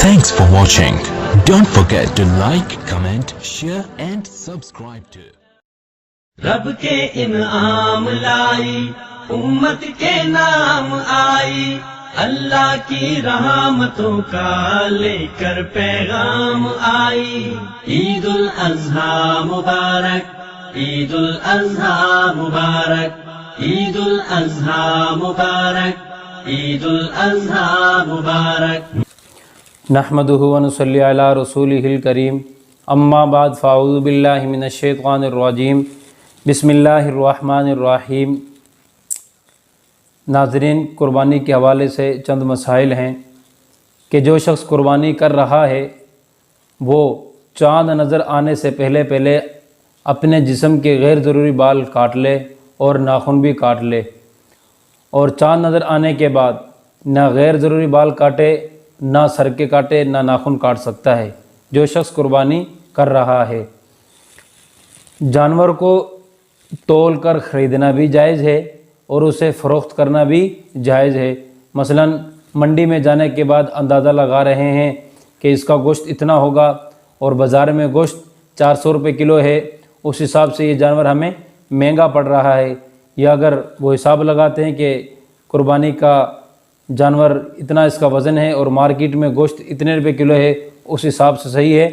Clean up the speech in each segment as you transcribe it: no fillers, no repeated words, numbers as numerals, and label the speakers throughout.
Speaker 1: Thanks for watching. Don't forget to like, comment, share and subscribe to.
Speaker 2: رب کے انعام لائی امت کے نام آئی، اللہ کی رحمتوں کا لے کر پیغام آئی۔ عید الاضحیٰ مبارک، عید الاضحیٰ مبارک، عید الاضحیٰ مبارک، عید الاضحیٰ مبارک۔
Speaker 3: نحمدہ ونصلی علی رسولہ الکریم، اما بعد فاعوذ باللہ من الشیطان الرجیم، بسم اللہ الرحمن الرحیم۔ ناظرین، قربانی کے حوالے سے چند مسائل ہیں کہ جو شخص قربانی کر رہا ہے وہ چاند نظر آنے سے پہلے اپنے جسم کے غیر ضروری بال کاٹ لے اور ناخن بھی کاٹ لے، اور چاند نظر آنے کے بعد نہ غیر ضروری بال کاٹے، نہ سر کے کاٹے، نہ ناخن کاٹ سکتا ہے جو شخص قربانی کر رہا ہے۔ جانور کو تول کر خریدنا بھی جائز ہے اور اسے فروخت کرنا بھی جائز ہے۔ مثلا منڈی میں جانے کے بعد اندازہ لگا رہے ہیں کہ اس کا گوشت اتنا ہوگا اور بازار میں گوشت 400 روپے کلو ہے، اس حساب سے یہ جانور ہمیں مہنگا پڑ رہا ہے۔ یا اگر وہ حساب لگاتے ہیں کہ قربانی کا جانور اتنا اس کا وزن ہے اور مارکیٹ میں گوشت اتنے روپے کلو ہے، اس حساب سے صحیح ہے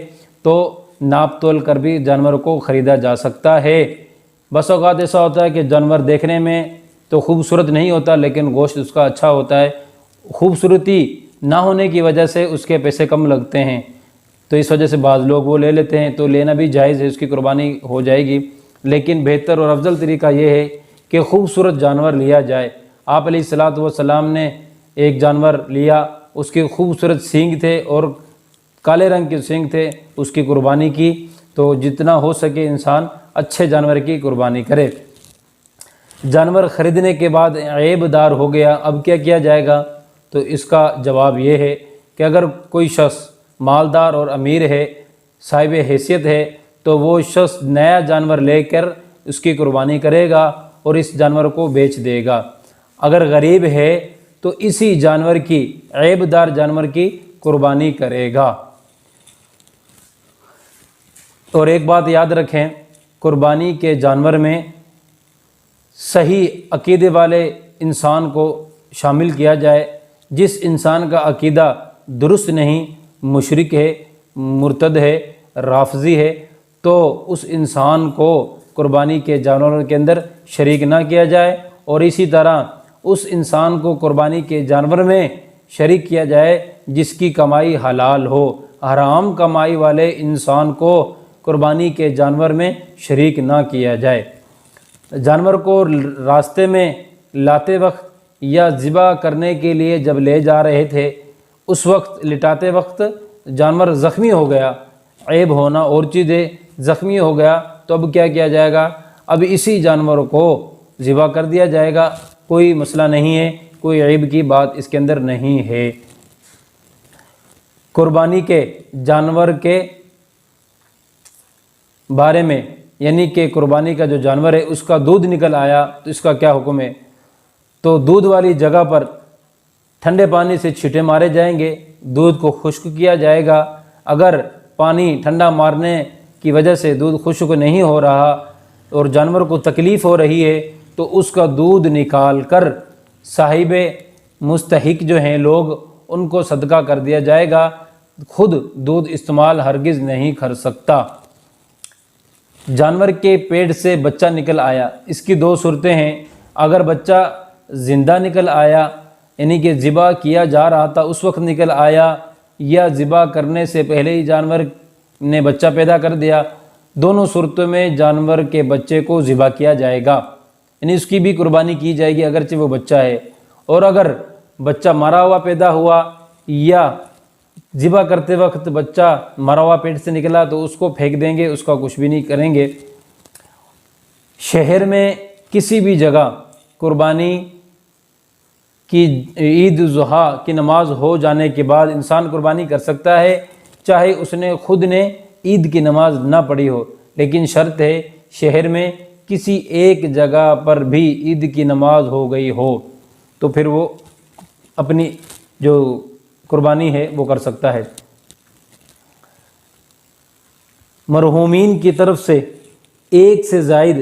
Speaker 3: تو ناپ تول کر بھی جانور کو خریدا جا سکتا ہے۔ بس اوقات ایسا ہوتا ہے کہ جانور دیکھنے میں تو خوبصورت نہیں ہوتا لیکن گوشت اس کا اچھا ہوتا ہے، خوبصورتی نہ ہونے کی وجہ سے اس کے پیسے کم لگتے ہیں، تو اس وجہ سے بعض لوگ وہ لے لیتے ہیں، تو لینا بھی جائز ہے، اس کی قربانی ہو جائے گی۔ لیکن بہتر اور افضل طریقہ یہ ہے کہ خوبصورت جانور لیا جائے۔ آپ علیہ الصلوۃ والسلام نے ایک جانور لیا، اس کے خوبصورت سینگ تھے اور کالے رنگ کے سینگ تھے، اس کی قربانی کی۔ تو جتنا ہو سکے انسان اچھے جانور کی قربانی کرے۔ جانور خریدنے کے بعد عیب دار ہو گیا، اب کیا کیا جائے گا؟ تو اس کا جواب یہ ہے کہ اگر کوئی شخص مالدار اور امیر ہے، صاحب حیثیت ہے، تو وہ شخص نیا جانور لے کر اس کی قربانی کرے گا اور اس جانور کو بیچ دے گا۔ اگر غریب ہے تو اسی جانور کی، عیب دار جانور کی قربانی کرے گا۔ اور ایک بات یاد رکھیں، قربانی کے جانور میں صحیح عقیدے والے انسان کو شامل کیا جائے۔ جس انسان کا عقیدہ درست نہیں، مشرک ہے، مرتد ہے، رافضی ہے، تو اس انسان کو قربانی کے جانوروں کے اندر شریک نہ کیا جائے، اور اسی طرح اس انسان کو قربانی کے جانور میں شریک کیا جائے جس کی کمائی حلال ہو۔ حرام کمائی والے انسان کو قربانی کے جانور میں شریک نہ کیا جائے۔ جانور کو راستے میں لاتے وقت یا ذبح کرنے کے لیے جب لے جا رہے تھے، اس وقت لٹاتے وقت جانور زخمی ہو گیا، عیب ہونا اور چیز ہے، زخمی ہو گیا، تو اب کیا کیا جائے گا؟ اب اسی جانور کو ذبح کر دیا جائے گا، کوئی مسئلہ نہیں ہے، کوئی عیب کی بات اس کے اندر نہیں ہے۔ قربانی کے جانور کے بارے میں، یعنی کہ قربانی کا جو جانور ہے اس کا دودھ نکل آیا تو اس کا کیا حکم ہے؟ تو دودھ والی جگہ پر ٹھنڈے پانی سے چھینٹے مارے جائیں گے، دودھ کو خشک کیا جائے گا۔ اگر پانی ٹھنڈا مارنے کی وجہ سے دودھ خشک نہیں ہو رہا اور جانور کو تکلیف ہو رہی ہے تو اس کا دودھ نکال کر صاحب مستحق جو ہیں لوگ، ان کو صدقہ کر دیا جائے گا۔ خود دودھ استعمال ہرگز نہیں کر سکتا۔ جانور کے پیٹ سے بچہ نکل آیا، اس کی دو صورتیں ہیں۔ اگر بچہ زندہ نکل آیا، یعنی کہ ذبح کیا جا رہا تھا اس وقت نکل آیا، یا ذبح کرنے سے پہلے ہی جانور نے بچہ پیدا کر دیا، دونوں صورتوں میں جانور کے بچے کو ذبح کیا جائے گا، یعنی اس کی بھی قربانی کی جائے گی اگرچہ وہ بچہ ہے۔ اور اگر بچہ مرا ہوا پیدا ہوا یا ذبح کرتے وقت بچہ مرا ہوا پیٹ سے نکلا تو اس کو پھینک دیں گے، اس کا کچھ بھی نہیں کریں گے۔ شہر میں کسی بھی جگہ قربانی کی عید الاضحیٰ کی نماز ہو جانے کے بعد انسان قربانی کر سکتا ہے، چاہے اس نے خود نے عید کی نماز نہ پڑھی ہو، لیکن شرط ہے شہر میں کسی ایک جگہ پر بھی عید کی نماز ہو گئی ہو تو پھر وہ اپنی جو قربانی ہے وہ کر سکتا ہے۔ مرحومین کی طرف سے ایک سے زائد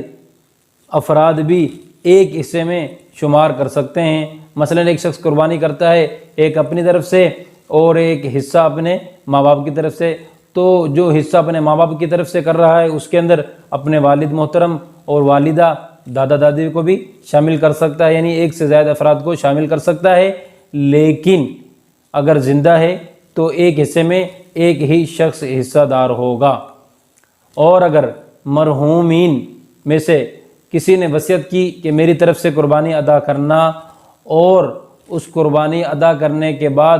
Speaker 3: افراد بھی ایک حصے میں شمار کر سکتے ہیں۔ مثلا ایک شخص قربانی کرتا ہے ایک اپنی طرف سے اور ایک حصہ اپنے ماں باپ کی طرف سے، تو جو حصہ اپنے ماں باپ کی طرف سے کر رہا ہے اس کے اندر اپنے والد محترم اور والدہ دادا دادی کو بھی شامل کر سکتا ہے، یعنی ایک سے زائد افراد کو شامل کر سکتا ہے۔ لیکن اگر زندہ ہے تو ایک حصے میں ایک ہی شخص حصہ دار ہوگا، اور اگر مرحومین میں سے کسی نے وصیت کی کہ میری طرف سے قربانی ادا کرنا، اور اس قربانی ادا کرنے کے بعد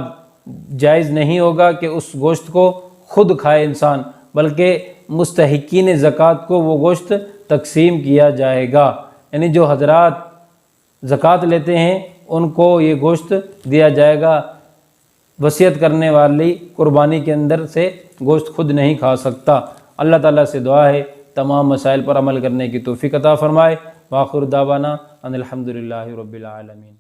Speaker 3: جائز نہیں ہوگا کہ اس گوشت کو خود کھائے انسان، بلکہ مستحقین زکوٰۃ کو وہ گوشت تقسیم کیا جائے گا، یعنی جو حضرات زکوٰۃ لیتے ہیں ان کو یہ گوشت دیا جائے گا۔ وصیت کرنے والی قربانی کے اندر سے گوشت خود نہیں کھا سکتا۔ اللہ تعالیٰ سے دعا ہے تمام مسائل پر عمل کرنے کی توفیق عطا فرمائے۔ وآخر دعوانا ان الحمدللہ رب العالمین۔